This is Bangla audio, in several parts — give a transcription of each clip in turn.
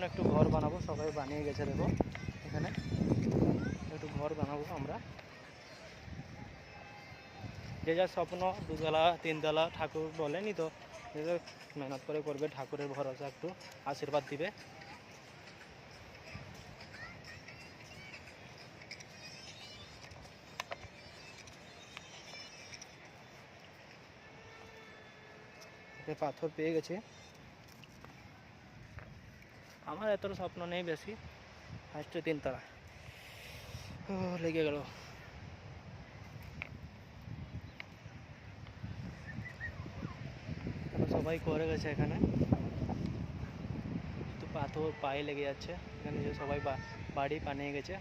একটু ঘর বানাবো, সবাই বানিয়ে গেছে দেখো এখানে একটু ঘর বানাবো আমরা। যে যার স্বপ্ন দুতলা তিনতলা, ঠাকুর বলেনি তো, যে মেহনত করে করবে, ঠাকুরের ভরসা একটু আশীর্বাদ দিবে। পাথর পেয়ে গেছে। আমার এত স্বপ্ন নেই বেশি, হাইস্ট তিনতলা। ও লেগে গেল। সবাই করে গেছে এখানে, তো পাথর পায়ে লেগে যাচ্ছে এখানে, যে সবাই বাড়ি বানিয়ে গেছে।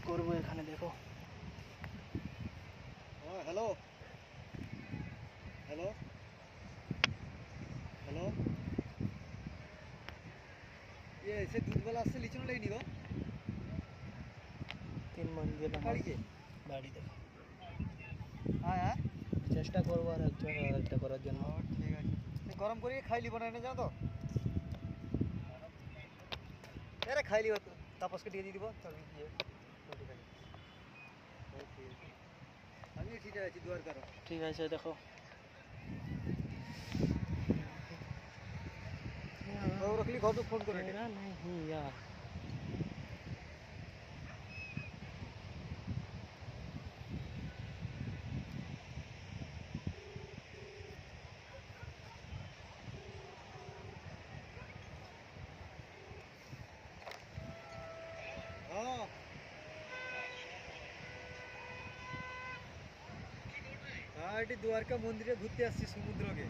করবো এখানে দেখো। হ্যালো হ্যালো হ্যালো, সে দুধবেলা আসছে লিচু লাগি গো 3 মঞ্জিল বাড়িতে বাড়ি দেখো। হ্যাঁ হ্যাঁ চেষ্টা করবো আর একটা করার জন্য। ঠিক আছে, গরম করে খাই লিব না এনে যাও তো, আরে খাই লিব তো, তাপসকে দিয়ে দিব তোর দিয়ে আমি ঠিক আছে দুয়ার করো। ঠিক আছে দেখো। रखली घर तो फोन करे तेरा नहीं यार। हाँ हाँ, এটি দ্বারকা মন্দিরে ঘুরতে আসছি সমুদ্রকে।